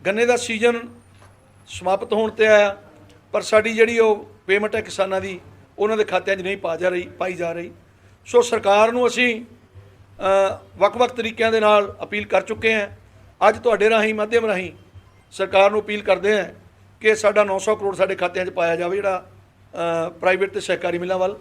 ਗੰਨੇ ਦਾ ਸੀਜ਼ਨ ਸਮਾਪਤ ਹੋਣ ਤੇ ਆਇਆ, ਪਰ ਸਾਡੀ ਜਿਹੜੀ ਉਹ ਪੇਮੈਂਟ ਹੈ ਕਿਸਾਨਾਂ ਦੀ ਉਹਨਾਂ ਦੇ ਖਾਤਿਆਂ 'ਚ ਨਹੀਂ ਪਾਈ ਜਾ ਰਹੀ। ਸੋ ਸਰਕਾਰ ਨੂੰ ਅਸੀਂ ਵੱਖ-ਵੱਖ ਤਰੀਕਿਆਂ ਦੇ ਨਾਲ ਅਪੀਲ ਕਰ ਚੁੱਕੇ ਹਾਂ। ਅੱਜ ਤੁਹਾਡੇ ਰਾਹੀਂ, ਮਾਧਿਅਮ ਰਾਹੀਂ ਸਰਕਾਰ ਨੂੰ ਅਪੀਲ ਕਰਦੇ ਹਾਂ ਕਿ ਸਾਡਾ 900 ਕਰੋੜ ਸਾਡੇ ਖਾਤਿਆਂ 'ਚ ਪਾਇਆ ਜਾਵੇ, ਜਿਹੜਾ ਪ੍ਰਾਈਵੇਟ ਤੇ ਸਹਿਕਾਰੀ ਮਿੱਲਾਂ ਵੱਲ।